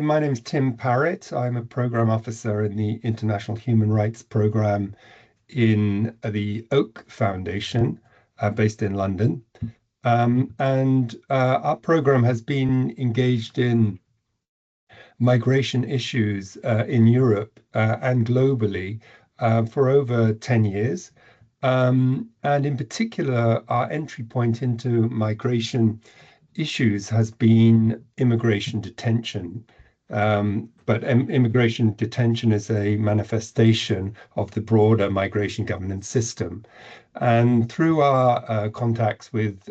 My name's Tim Parritt. I'm a program officer in the International Human Rights Program in the Oak Foundation, based in London. And our program has been engaged in migration issues in Europe and globally for over 10 years. And in particular, our entry point into migration issues has been immigration detention. But immigration detention is a manifestation of the broader migration governance system. And through our contacts with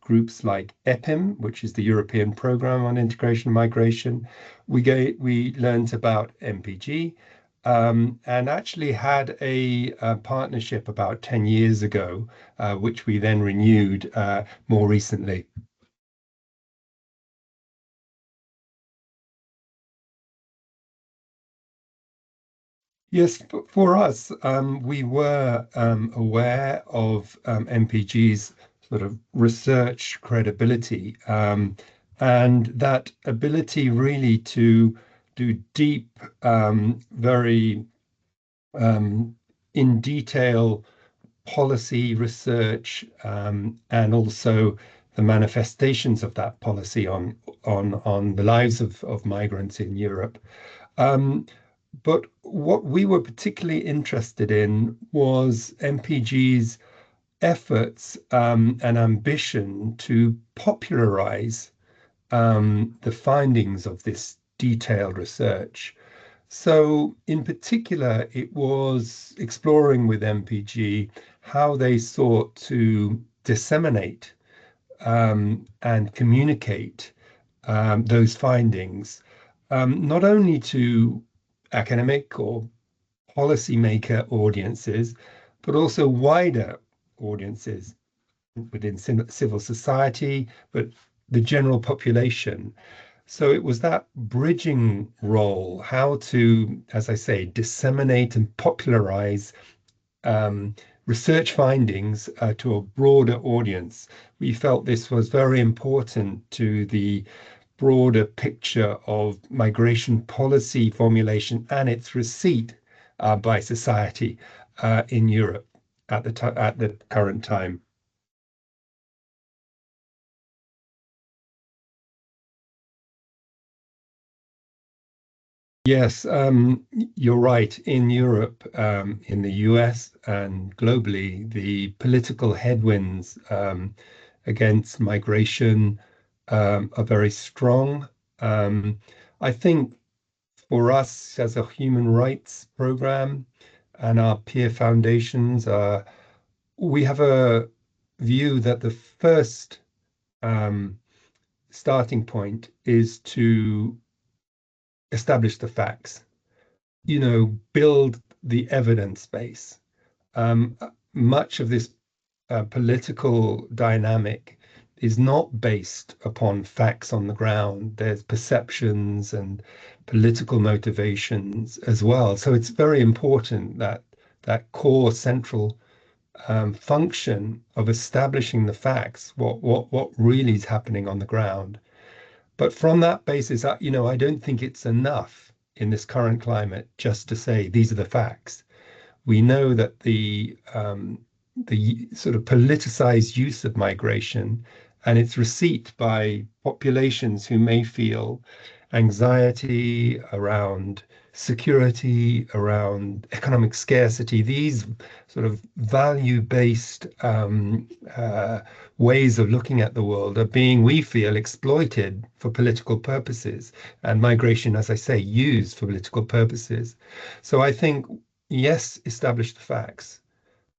groups like EPIM, which is the European Programme on Integration and Migration, we learned about MPG, and actually had a partnership about 10 years ago, which we then renewed more recently. Yes, for us, we were aware of MPG's sort of research credibility, and that ability really to do deep, very um, in detail policy research, and also the manifestations of that policy on the lives of migrants in Europe. Um, but what we were particularly interested in was MPG's efforts and ambition to popularize the findings of this detailed research. So, in particular, it was exploring with MPG how they sought to disseminate and communicate those findings, not only to academic or policymaker audiences, but also wider audiences within civil society, but the general population. So it was that bridging role, how to, as I say, disseminate and popularize um, research findings to a broader audience. We felt this was very important to the broader picture of migration policy formulation and its receipt by society in Europe at the current time. Yes, you're right. In Europe, in the US, and globally, the political headwinds against migration are very strong. Um, I think for us as a human rights program and our peer foundations, we have a view that the first um, starting point is to establish the facts, build the evidence base. Much of this political dynamic is not based upon facts on the ground. There's perceptions and political motivations as well. So it's very important that that core central function of establishing the facts, what really is happening on the ground. But from that basis, I don't think it's enough in this current climate just to say these are the facts. We know that the sort of politicized use of migration and its receipt by populations who may feel anxiety around security, around economic scarcity, these sort of value-based ways of looking at the world are being, we feel, exploited for political purposes, and migration, as I say, used for political purposes. So I think, yes, establish the facts,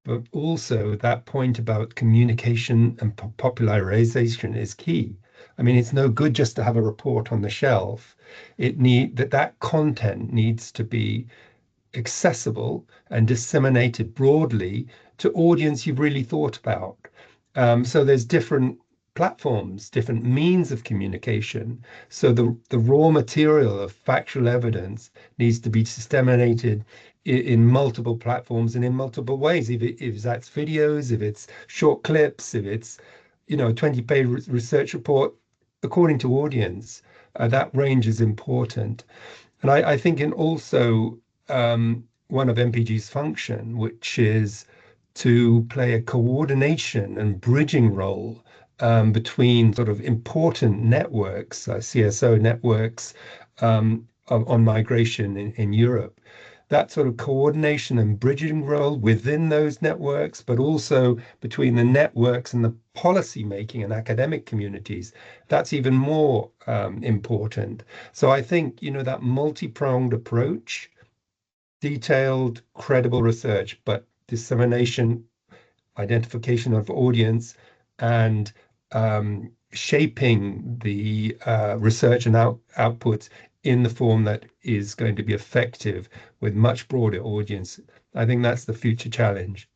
but also that point about communication and popularization is key. I mean, it's no good just to have a report on the shelf. That content needs to be accessible and disseminated broadly to audience you've really thought about. So there's different platforms, different means of communication. So the raw material of factual evidence needs to be disseminated in multiple platforms and in multiple ways. If that's videos, if it's short clips, if it's a 20-page research report, according to audience, that range is important. And I think in also one of MPG's function, which is to play a coordination and bridging role between sort of important networks, CSO networks on migration in Europe. That sort of coordination and bridging role within those networks, but also between the networks and the policy making and academic communities, that's even more important. So I think, that multi-pronged approach, detailed, credible research, but dissemination, identification of audience, and shaping the research and outputs in the form that is going to be effective with much broader audience. I think that's the future challenge.